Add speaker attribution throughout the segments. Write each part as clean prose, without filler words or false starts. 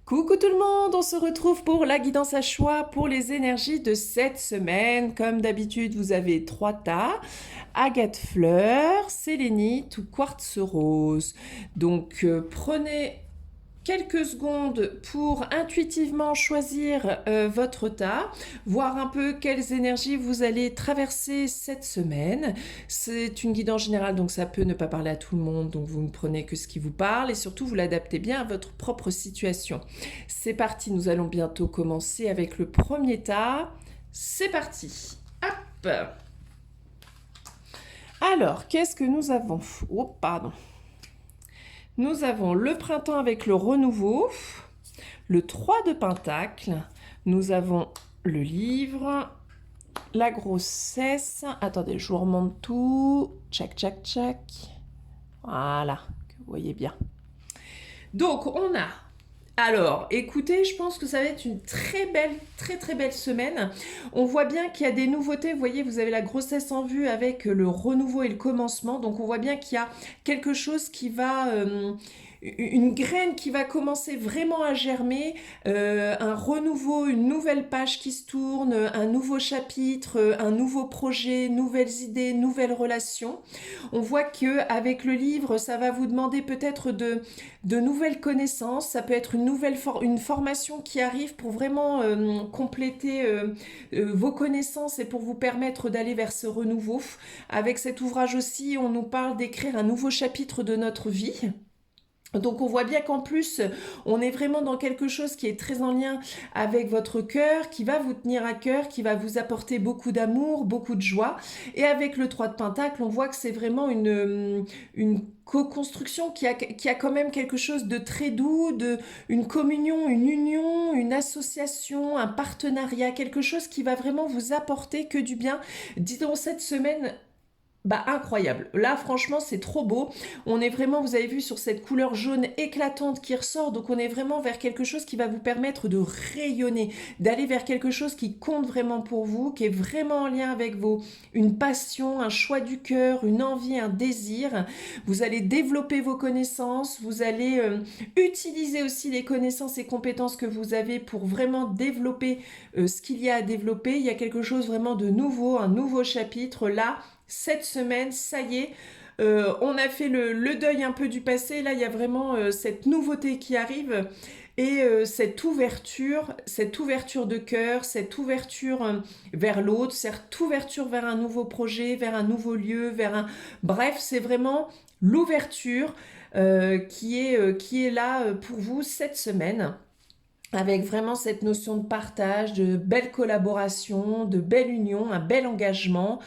Speaker 1: Coucou tout le monde, on se retrouve pour la guidance à choix pour les énergies de cette semaine. Comme d'habitude, vous avez 3 tas, agate fleur, sélénite ou quartz rose. Donc prenez quelques secondes pour intuitivement choisir votre tas, voir un peu quelles énergies vous allez traverser cette semaine. C'est une guidance générale, donc ça peut ne pas parler à tout le monde, donc vous ne prenez que ce qui vous parle et surtout vous l'adaptez bien à votre propre situation. C'est parti, nous allons bientôt commencer avec le premier tas. C'est parti. Hop. Alors, qu'est-ce que nous avons? Oh, pardon. Nous avons le printemps avec le renouveau, le 3 de pentacle, nous avons le livre, la grossesse. Attendez, je vous remonte tout. Tchac, tchac, tchac. Voilà, que vous voyez bien. Donc, on a... Alors, écoutez, je pense que ça va être une très belle semaine. On voit bien qu'il y a des nouveautés. Vous voyez, vous avez la grossesse en vue avec le renouveau et le commencement. Donc, on voit bien qu'il y a quelque chose qui va... une graine qui va commencer vraiment à germer, un renouveau, une nouvelle page qui se tourne, un nouveau chapitre, un nouveau projet, nouvelles idées, nouvelles relations. On voit que avec le livre, ça va vous demander peut-être de nouvelles connaissances. Ça peut être une formation qui arrive pour vraiment compléter vos connaissances et pour vous permettre d'aller vers ce renouveau. Avec cet ouvrage aussi, on nous parle d'écrire un nouveau chapitre de notre vie. Donc on voit bien qu'en plus, on est vraiment dans quelque chose qui est très en lien avec votre cœur, qui va vous tenir à cœur, qui va vous apporter beaucoup d'amour, beaucoup de joie. Et avec le 3 de Pentacle, on voit que c'est vraiment une co-construction qui a quand même quelque chose de très doux, une communion, une union, une association, un partenariat, quelque chose qui va vraiment vous apporter que du bien. Dis-donc, cette semaine... Bah incroyable. Là franchement c'est trop beau. On est vraiment, vous avez vu sur cette couleur jaune éclatante qui ressort, donc on est vraiment vers quelque chose qui va vous permettre de rayonner, d'aller vers quelque chose qui compte vraiment pour vous, qui est vraiment en lien avec une passion, un choix du cœur, une envie, un désir. Vous allez développer vos connaissances, vous allez utiliser aussi les connaissances et compétences que vous avez pour vraiment développer ce qu'il y a à développer. Il y a quelque chose vraiment de nouveau, un nouveau chapitre là. Cette semaine, ça y est, on a fait le deuil un peu du passé. Là, il y a vraiment cette nouveauté qui arrive et cette ouverture de cœur, cette ouverture vers l'autre, cette ouverture vers un nouveau projet, vers un nouveau lieu, Bref, c'est vraiment l'ouverture qui est là pour vous cette semaine. Avec vraiment cette notion de partage, de belle collaboration, de belle union, un bel engagement.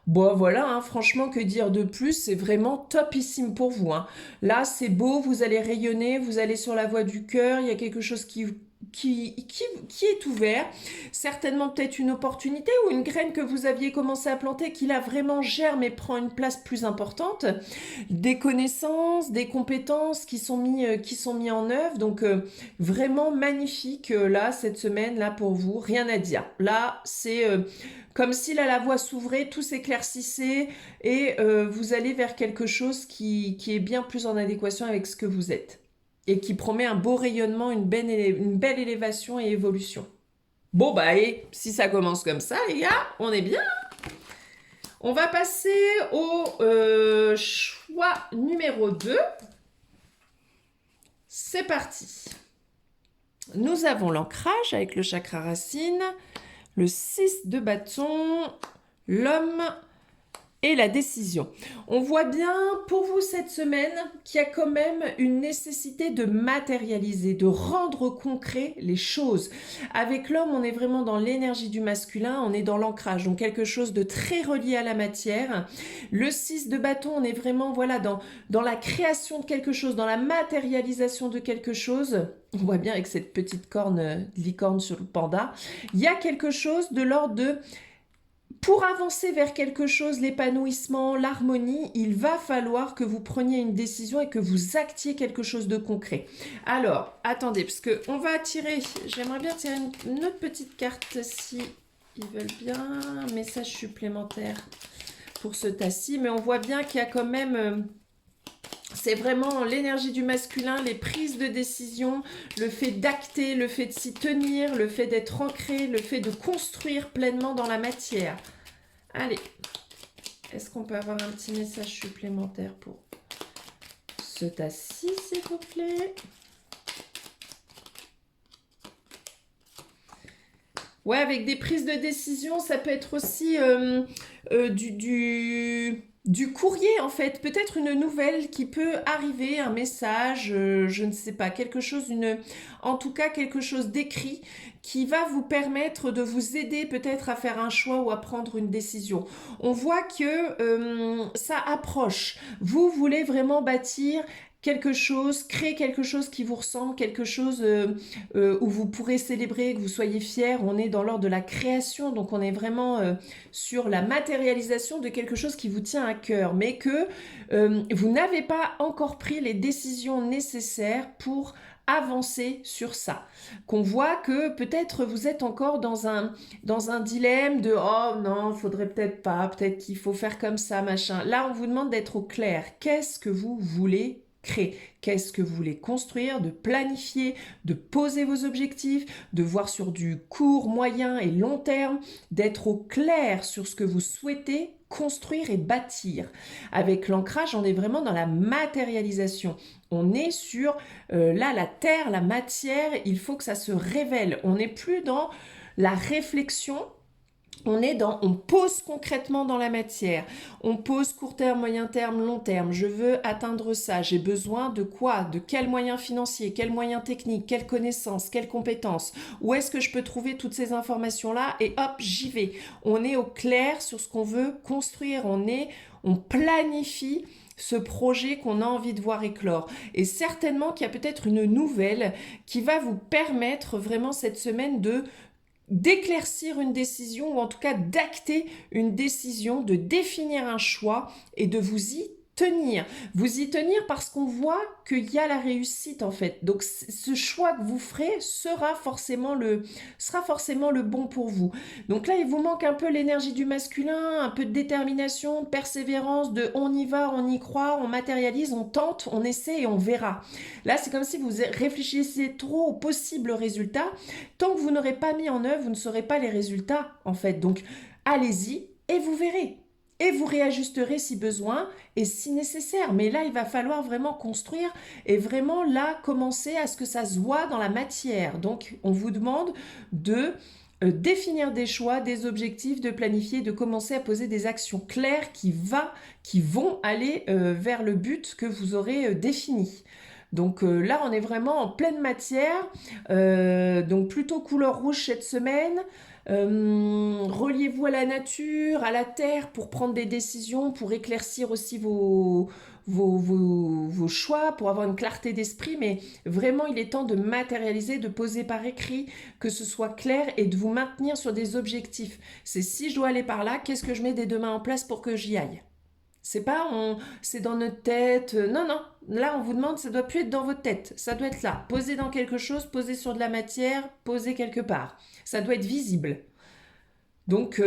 Speaker 1: Bon voilà, hein, franchement, que dire de plus, c'est vraiment topissime pour vous. Hein. Là, c'est beau, vous allez rayonner, vous allez sur la voie du cœur, il y a quelque chose qui est ouvert. Certainement peut-être une opportunité ou une graine que vous aviez commencé à planter qui là vraiment germe et prend une place plus importante. Des connaissances, des compétences qui sont mis en œuvre. Donc vraiment magnifique là, cette semaine, là pour vous, rien à dire. Là, c'est... comme si là, la voie s'ouvrait, tout s'éclaircissait et vous allez vers quelque chose qui est bien plus en adéquation avec ce que vous êtes et qui promet un beau rayonnement, une belle élévation et évolution. Bon bah et si ça commence comme ça les gars, on est bien. On va passer au choix numéro 2. C'est parti. Nous avons l'ancrage avec le chakra racine, le 6 de bâton, l'homme et la décision. On voit bien pour vous cette semaine qu'il y a quand même une nécessité de matérialiser, de rendre concret les choses. Avec l'homme, on est vraiment dans l'énergie du masculin, on est dans l'ancrage, donc quelque chose de très relié à la matière. Le 6 de bâton, on est vraiment voilà, dans la création de quelque chose, dans la matérialisation de quelque chose. On voit bien avec cette petite corne licorne sur le panda. Il y a quelque chose de l'ordre de... Pour avancer vers quelque chose, l'épanouissement, l'harmonie, il va falloir que vous preniez une décision et que vous actiez quelque chose de concret. Alors, attendez, parce qu'on va tirer, j'aimerais bien tirer une autre petite carte si ils veulent bien, un message supplémentaire pour ce tas-ci, mais on voit bien qu'il y a quand même C'est vraiment l'énergie du masculin, les prises de décision, le fait d'acter, le fait de s'y tenir, le fait d'être ancré, le fait de construire pleinement dans la matière. Allez, est-ce qu'on peut avoir un petit message supplémentaire pour ce tas-ci, s'il vous plaît? Ouais, avec des prises de décision, ça peut être aussi du courrier, en fait. Peut-être une nouvelle qui peut arriver, un message, je ne sais pas, quelque chose, en tout cas quelque chose d'écrit qui va vous permettre de vous aider peut-être à faire un choix ou à prendre une décision. On voit que ça approche. Vous voulez vraiment bâtir quelque chose, créer quelque chose qui vous ressemble, quelque chose où vous pourrez célébrer, que vous soyez fiers. On est dans l'ordre de la création, donc on est vraiment sur la matérialisation de quelque chose qui vous tient à cœur, mais que vous n'avez pas encore pris les décisions nécessaires pour avancer sur ça. Qu'on voit que peut-être vous êtes encore dans un dilemme de « Oh non, faudrait peut-être pas, peut-être qu'il faut faire comme ça, machin ». Là, on vous demande d'être au clair. Qu'est-ce que vous voulez créer? Qu'est-ce que vous voulez construire, de planifier, de poser vos objectifs, de voir sur du court, moyen et long terme, d'être au clair sur ce que vous souhaitez construire et bâtir. Avec l'ancrage, on est vraiment dans la matérialisation. On est sur, là, la terre, la matière, il faut que ça se révèle. On n'est plus dans la réflexion. On pose concrètement dans la matière. On pose court terme, moyen terme, long terme. Je veux atteindre ça. J'ai besoin de quoi? De quels moyens financiers? Quels moyens techniques? Quelles connaissances? Quelles compétences? Où est-ce que je peux trouver toutes ces informations-là? Et hop, j'y vais. On est au clair sur ce qu'on veut construire. On planifie ce projet qu'on a envie de voir éclore. Et certainement qu'il y a peut-être une nouvelle qui va vous permettre vraiment cette semaine d'éclaircir une décision ou en tout cas d'acter une décision, de définir un choix et de vous y tenir. Vous y tenir parce qu'on voit qu'il y a la réussite en fait. Donc ce choix que vous ferez sera forcément le bon pour vous. Donc là, il vous manque un peu l'énergie du masculin, un peu de détermination, de persévérance, de on y va, on y croit, on matérialise, on tente, on essaie et on verra. Là, c'est comme si vous réfléchissiez trop aux possibles résultats. Tant que vous n'aurez pas mis en œuvre, vous ne saurez pas les résultats en fait. Donc allez-y et vous verrez. Et vous réajusterez si besoin et si nécessaire. Mais là, il va falloir vraiment construire et vraiment là, commencer à ce que ça se voit dans la matière. Donc, on vous demande de définir des choix, des objectifs, de planifier, de commencer à poser des actions claires qui vont aller vers le but que vous aurez défini. Donc là, on est vraiment en pleine matière, donc plutôt couleur rouge cette semaine. Reliez-vous à la nature, à la terre pour prendre des décisions, pour éclaircir aussi vos choix, pour avoir une clarté d'esprit, mais vraiment il est temps de matérialiser, de poser par écrit, que ce soit clair et de vous maintenir sur des objectifs. C'est si je dois aller par là, qu'est-ce que je mets dès demain en place pour que j'y aille? C'est pas, c'est dans notre tête. Non, non. Là, on vous demande, ça doit plus être dans votre tête. Ça doit être là. Posé dans quelque chose, posé sur de la matière, posé quelque part. Ça doit être visible. Donc,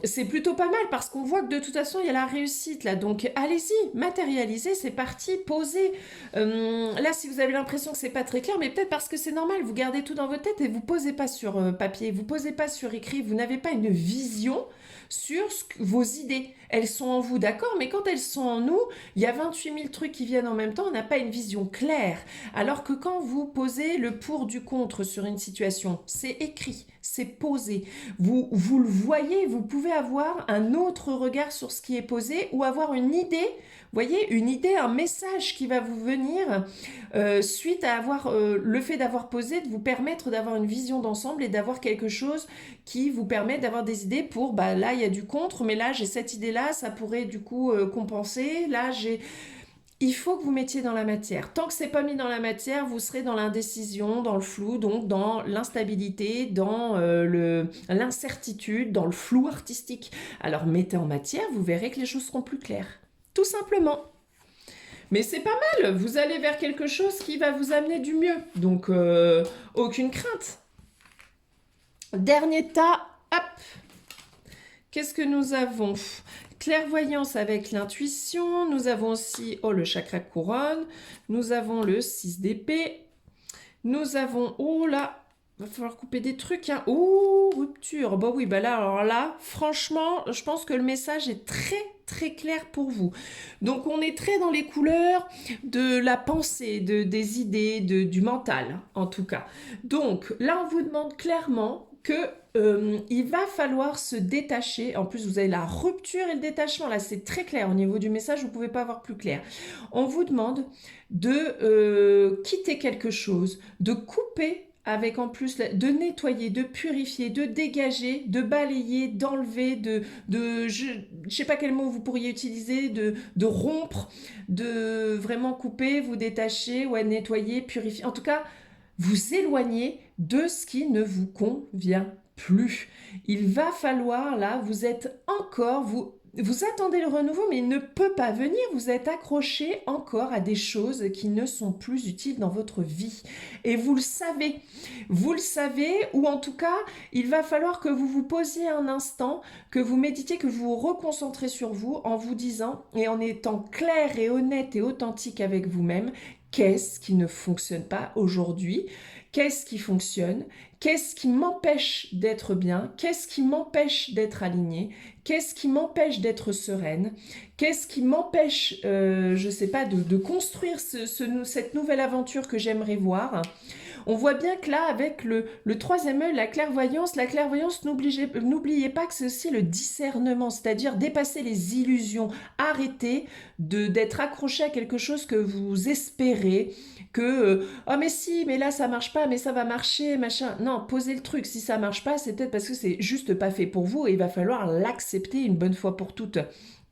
Speaker 1: c'est plutôt pas mal parce qu'on voit que de toute façon, il y a la réussite là. Donc, allez-y, matérialisez, c'est parti, posez. Là, si vous avez l'impression que c'est pas très clair, mais peut-être parce que c'est normal, vous gardez tout dans votre tête et vous posez pas sur papier, vous posez pas sur écrit, vous n'avez pas une vision sur vos idées. Elles sont en vous, d'accord, mais quand elles sont en nous, il y a 28 000 trucs qui viennent en même temps, on n'a pas une vision claire. Alors que quand vous posez le pour du contre sur une situation, c'est écrit, c'est posé. Vous le voyez, vous pouvez avoir un autre regard sur ce qui est posé ou avoir une idée, voyez, une idée, un message qui va vous venir suite à avoir le fait d'avoir posé, de vous permettre d'avoir une vision d'ensemble et d'avoir quelque chose qui vous permet d'avoir des idées pour, bah là il y a du contre, mais là j'ai cette idée-là, ça pourrait du coup compenser, là j'ai... Il faut que vous mettiez dans la matière. Tant que c'est pas mis dans la matière, vous serez dans l'indécision, dans le flou, donc dans l'instabilité, dans l'incertitude, dans le flou artistique. Alors mettez en matière, vous verrez que les choses seront plus claires. Tout simplement. Mais c'est pas mal, vous allez vers quelque chose qui va vous amener du mieux. Donc, aucune crainte. Dernier tas, hop. Qu'est-ce que nous avons? clairvoyance avec l'intuition. Nous avons aussi, oh, le chakra couronne. Nous avons le 6 d'épée. Nous avons, oh là, va falloir couper des trucs, hein. Oh, rupture. Bah oui, bah là, alors là, franchement, je pense que le message est très clair pour vous. Donc on est très dans les couleurs de la pensée, des idées, du mental, en tout cas. Donc là, on vous demande clairement que il va falloir se détacher. En plus, vous avez la rupture et le détachement. Là, c'est très clair. Au niveau du message, vous ne pouvez pas avoir plus clair. On vous demande de quitter quelque chose, de couper avec en plus de nettoyer, de purifier, de dégager, de balayer, d'enlever, je ne sais pas quel mot vous pourriez utiliser, de rompre, de vraiment couper, vous détacher, ouais, nettoyer, purifier. En tout cas, vous éloigner de ce qui ne vous convient plus. Il va falloir, là, vous êtes encore, vous attendez le renouveau, mais il ne peut pas venir. Vous êtes accroché encore à des choses qui ne sont plus utiles dans votre vie. Et vous le savez. Vous le savez, ou en tout cas, il va falloir que vous vous posiez un instant, que vous méditiez, que vous vous reconcentrez sur vous en vous disant, et en étant clair et honnête et authentique avec vous-même, qu'est-ce qui ne fonctionne pas aujourd'hui? Qu'est-ce qui fonctionne? Qu'est-ce qui m'empêche d'être bien? Qu'est-ce qui m'empêche d'être alignée? Qu'est-ce qui m'empêche d'être sereine? Qu'est-ce qui m'empêche, je ne sais pas, de construire cette nouvelle aventure que j'aimerais voir? On voit bien que là, avec le troisième œil, la clairvoyance, n'oubliez pas que c'est aussi le discernement, c'est-à-dire dépasser les illusions, arrêter d'être accroché à quelque chose que vous espérez, oh mais si, mais là ça marche pas, mais ça va marcher, machin. Non, posez le truc, si ça marche pas, c'est peut-être parce que c'est juste pas fait pour vous et il va falloir l'accepter une bonne fois pour toutes.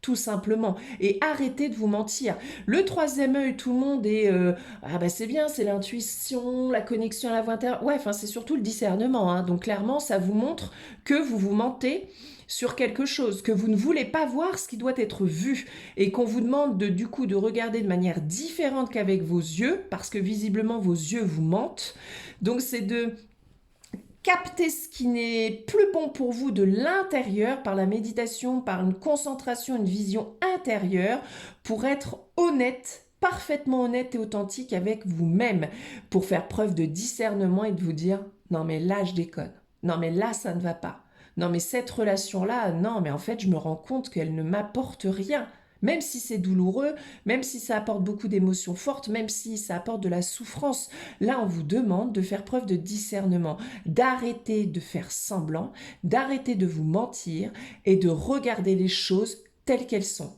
Speaker 1: Tout simplement. Et arrêtez de vous mentir. Le troisième œil, tout le monde est ah bah c'est bien, c'est l'intuition, la connexion à la voix intérieure. Ouais, enfin c'est surtout le discernement. Hein. Donc clairement, ça vous montre que vous vous mentez sur quelque chose, que vous ne voulez pas voir ce qui doit être vu et qu'on vous demande du coup de regarder de manière différente qu'avec vos yeux, parce que visiblement vos yeux vous mentent. Donc c'est de capter ce qui n'est plus bon pour vous de l'intérieur par la méditation, par une concentration, une vision intérieure pour être honnête, parfaitement honnête et authentique avec vous-même, pour faire preuve de discernement et de vous dire non mais là je déconne, non mais là ça ne va pas, non mais cette relation-là, non mais en fait je me rends compte qu'elle ne m'apporte rien. Même si c'est douloureux, même si ça apporte beaucoup d'émotions fortes, même si ça apporte de la souffrance. Là, on vous demande de faire preuve de discernement, d'arrêter de faire semblant, d'arrêter de vous mentir et de regarder les choses telles qu'elles sont.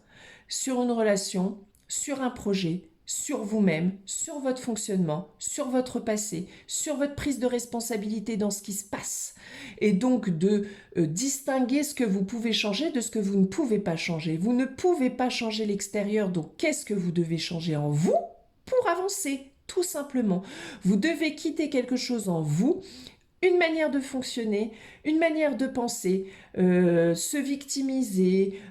Speaker 1: Sur une relation, sur un projet, sur vous-même, sur votre fonctionnement, sur votre passé, sur votre prise de responsabilité dans ce qui se passe. Et donc de distinguer ce que vous pouvez changer de ce que vous ne pouvez pas changer. Vous ne pouvez pas changer l'extérieur, donc qu'est-ce que vous devez changer en vous pour avancer, tout simplement. Vous devez quitter quelque chose en vous, une manière de fonctionner, une manière de penser, se victimiser,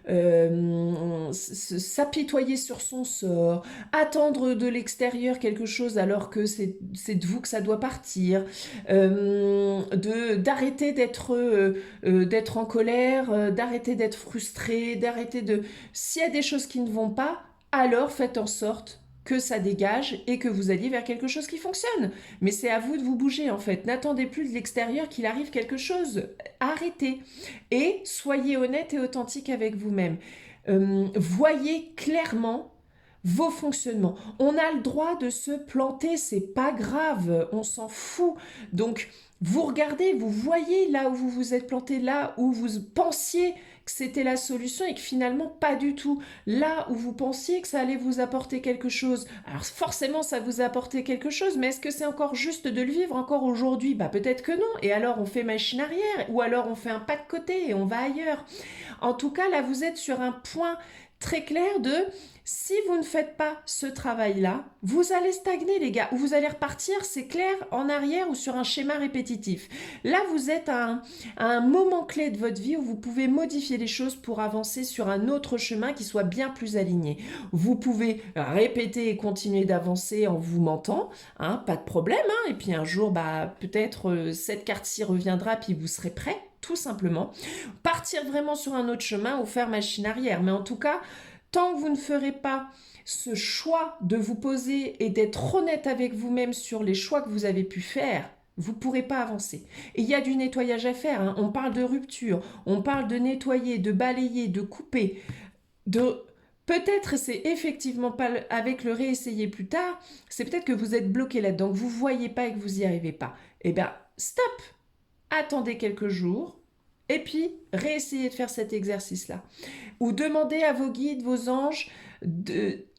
Speaker 1: s'apitoyer sur son sort, attendre de l'extérieur quelque chose alors que c'est de vous que ça doit partir, d'arrêter d'être en colère, d'arrêter d'être frustré, d'arrêter de... S'il y a des choses qui ne vont pas, alors faites en sorte que ça dégage et que vous alliez vers quelque chose qui fonctionne. Mais c'est à vous de vous bouger en fait. N'attendez plus de l'extérieur qu'il arrive quelque chose. Arrêtez. Et soyez honnête et authentique avec vous-même. Voyez clairement vos fonctionnements. On a le droit de se planter, c'est pas grave, on s'en fout. Donc, vous regardez, vous voyez là où vous vous êtes planté, là où vous pensiez que c'était la solution et que finalement pas du tout. Là où vous pensiez que ça allait vous apporter quelque chose. Alors forcément ça vous a apporté quelque chose, mais est-ce que c'est encore juste de le vivre encore aujourd'hui? Bah peut-être que non. Et alors on fait machine arrière ou alors on fait un pas de côté et on va ailleurs. En tout cas là vous êtes sur un point très clair de si vous ne faites pas ce travail-là, vous allez stagner les gars, ou vous allez repartir, c'est clair, en arrière ou sur un schéma répétitif. Là, vous êtes à un moment clé de votre vie où vous pouvez modifier les choses pour avancer sur un autre chemin qui soit bien plus aligné. Vous pouvez répéter et continuer d'avancer en vous mentant, hein, pas de problème, hein, et puis un jour, bah, peut-être cette carte-ci reviendra, puis vous serez prêt. Tout simplement. partir vraiment sur un autre chemin ou faire machine arrière. Mais en tout cas, tant que vous ne ferez pas ce choix de vous poser et d'être honnête avec vous-même sur les choix que vous avez pu faire, vous ne pourrez pas avancer. Et il y a du nettoyage à faire, hein. On parle de rupture, on parle de nettoyer, de balayer, de couper, de... Peut-être c'est effectivement pas avec le réessayer plus tard, c'est peut-être que vous êtes bloqué là-dedans, que vous ne voyez pas et que vous n'y arrivez pas. Eh bien, stop! Attendez quelques jours et puis réessayez de faire cet exercice-là. Ou demandez à vos guides, vos anges,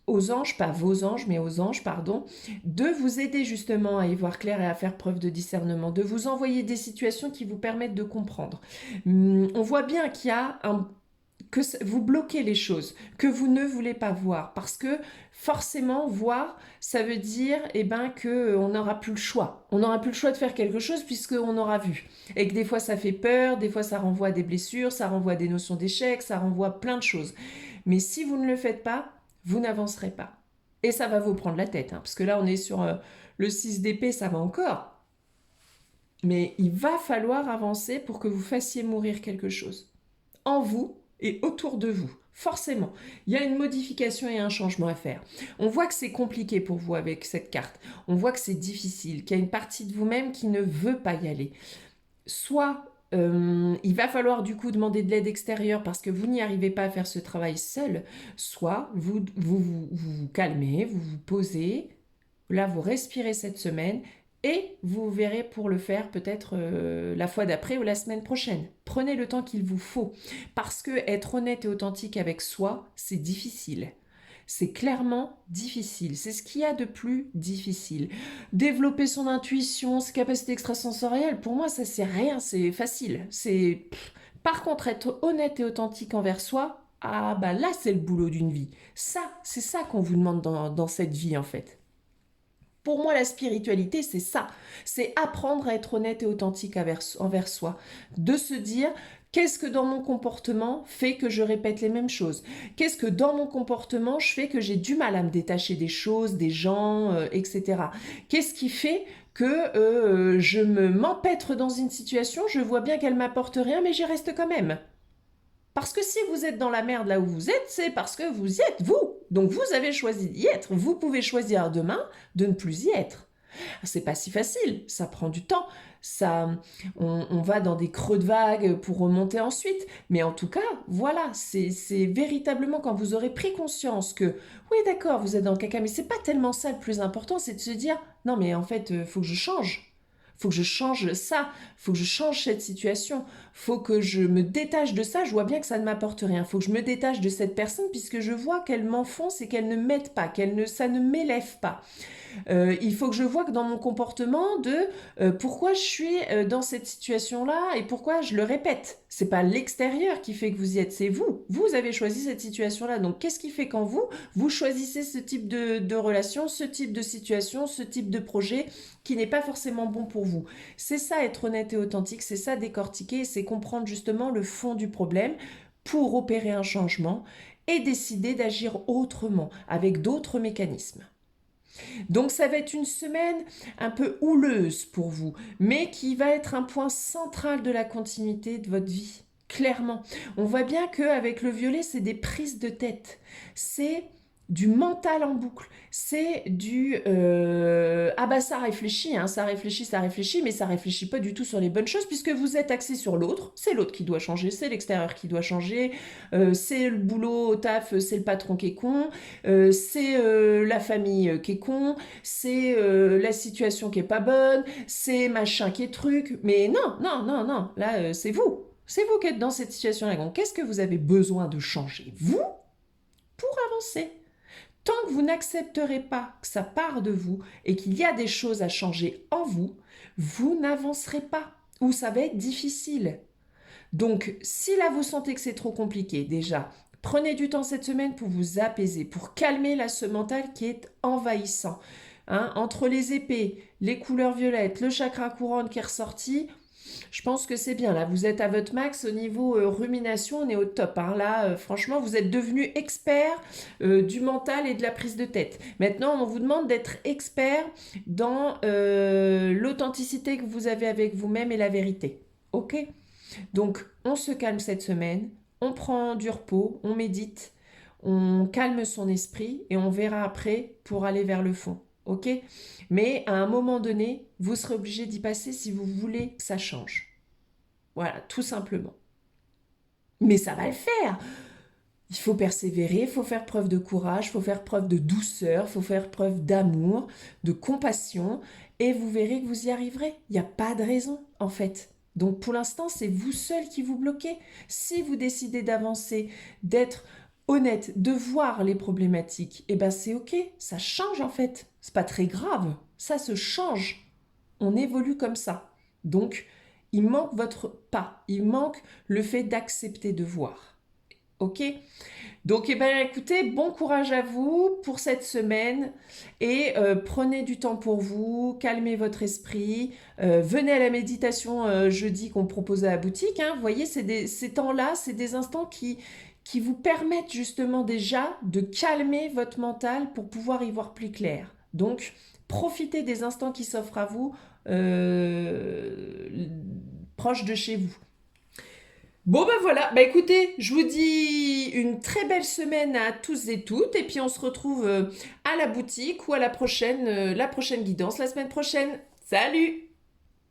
Speaker 1: aux anges, pas vos anges, mais aux anges, pardon, de vous aider justement à y voir clair et à faire preuve de discernement, de vous envoyer des situations qui vous permettent de comprendre. On voit bien qu'il y a que vous bloquez les choses, que vous ne voulez pas voir, parce que forcément, voir, ça veut dire qu'on n'aura plus le choix. On n'aura plus le choix de faire quelque chose puisqu'on aura vu. Et que des fois, ça fait peur, des fois, ça renvoie à des blessures, ça renvoie à des notions d'échec, ça renvoie à plein de choses. Mais si vous ne le faites pas, vous n'avancerez pas. Et ça va vous prendre la tête, hein, parce que là, on est sur le 6 d'épée, ça va encore. Mais il va falloir avancer pour que vous fassiez mourir quelque chose. En vous, et autour de vous. Forcément, il y a une modification et un changement à faire. On voit que c'est compliqué pour vous avec cette carte. On voit que c'est difficile, qu'il y a une partie de vous-même qui ne veut pas y aller. Soit il va falloir du coup demander de l'aide extérieure parce que vous n'y arrivez pas à faire ce travail seul, soit vous calmez, vous vous posez, là vous respirez cette semaine et vous verrez pour le faire peut-être la fois d'après ou la semaine prochaine. Prenez le temps qu'il vous faut. Parce que être honnête et authentique avec soi, c'est difficile. C'est clairement difficile. C'est ce qu'il y a de plus difficile. Développer son intuition, ses capacités extrasensorielles, pour moi, ça c'est rien, c'est facile. Par contre, être honnête et authentique envers soi, ah bah là c'est le boulot d'une vie. Ça, c'est ça qu'on vous demande dans cette vie en fait. Pour moi, la spiritualité, c'est ça. C'est apprendre à être honnête et authentique envers soi. De se dire, qu'est-ce que dans mon comportement fait que je répète les mêmes choses? Qu'est-ce que dans mon comportement je fais que j'ai du mal à me détacher des choses, des gens, etc. Qu'est-ce qui fait que je m'empêtre dans une situation, je vois bien qu'elle m'apporte rien, mais j'y reste quand même? Parce que si vous êtes dans la merde là où vous êtes, c'est parce que vous y êtes, vous. Donc vous avez choisi d'y être. Vous pouvez choisir demain de ne plus y être. C'est pas si facile, ça prend du temps. On va dans des creux de vague pour remonter ensuite. Mais en tout cas, voilà, c'est véritablement quand vous aurez pris conscience que, oui d'accord, vous êtes dans le caca, mais c'est pas tellement ça le plus important, c'est de se dire, non mais en fait, faut que je change. Faut que je change ça, faut que je change cette situation, faut que je me détache de ça, je vois bien que ça ne m'apporte rien, faut que je me détache de cette personne puisque je vois qu'elle m'enfonce et qu'elle ne m'aide pas, ça ne m'élève pas. Il faut que je vois que dans mon comportement pourquoi je suis dans cette situation-là et pourquoi je le répète. C'est pas l'extérieur qui fait que vous y êtes, c'est vous. Vous avez choisi cette situation-là. Donc qu'est-ce qui fait qu'en vous choisissez ce type de relation, ce type de situation, ce type de projet qui n'est pas forcément bon pour vous? C'est ça être honnête et authentique, c'est ça décortiquer, c'est comprendre justement le fond du problème pour opérer un changement et décider d'agir autrement, avec d'autres mécanismes. Donc ça va être une semaine un peu houleuse pour vous, mais qui va être un point central de la continuité de votre vie. Clairement, on voit bien qu'avec le violet, c'est des prises de tête. C'est du mental en boucle. C'est du ah bah ça réfléchit, hein, ça réfléchit, mais ça réfléchit pas du tout sur les bonnes choses puisque vous êtes axé sur l'autre. C'est l'autre qui doit changer, c'est l'extérieur qui doit changer, c'est le boulot au taf, c'est le patron qui est con, c'est la famille qui est con, c'est la situation qui est pas bonne, c'est machin qui est truc. Mais non, non, non, non, là c'est vous. C'est vous qui êtes dans cette situation-là. Donc qu'est-ce que vous avez besoin de changer, vous, pour avancer? Tant que vous n'accepterez pas que ça part de vous et qu'il y a des choses à changer en vous, vous n'avancerez pas ou ça va être difficile. Donc, si là vous sentez que c'est trop compliqué, déjà, prenez du temps cette semaine pour vous apaiser, pour calmer là ce mental qui est envahissant. Hein, entre les épées, les couleurs violettes, le chakra couronne qui est ressorti, je pense que c'est bien. Là, vous êtes à votre max au niveau rumination, on est au top. Hein. Là, franchement, vous êtes devenu expert du mental et de la prise de tête. Maintenant, on vous demande d'être expert dans l'authenticité que vous avez avec vous-même et la vérité. Ok ? Donc, on se calme cette semaine, on prend du repos, on médite, on calme son esprit et on verra après pour aller vers le fond. Ok? Mais à un moment donné, vous serez obligé d'y passer si vous voulez que ça change. Voilà, tout simplement. Mais ça va le faire. Il faut persévérer, il faut faire preuve de courage, il faut faire preuve de douceur, il faut faire preuve d'amour, de compassion, et vous verrez que vous y arriverez. Il n'y a pas de raison, en fait. Donc pour l'instant, c'est vous seul qui vous bloquez. Si vous décidez d'avancer, d'être honnête, de voir les problématiques, eh ben c'est ok, ça change en fait. C'est pas très grave, ça se change. On évolue comme ça. Donc, il manque votre pas, il manque le fait d'accepter de voir. Ok? Donc, eh ben, écoutez, bon courage à vous pour cette semaine et prenez du temps pour vous, calmez votre esprit, venez à la méditation jeudi qu'on propose à la boutique. Hein. Vous voyez, ces temps-là, c'est des instants qui vous permettent justement déjà de calmer votre mental pour pouvoir y voir plus clair. Donc, profitez des instants qui s'offrent à vous proches de chez vous. Bon ben voilà, bah écoutez, je vous dis une très belle semaine à tous et toutes et puis on se retrouve à la boutique ou à la prochaine guidance la semaine prochaine. Salut!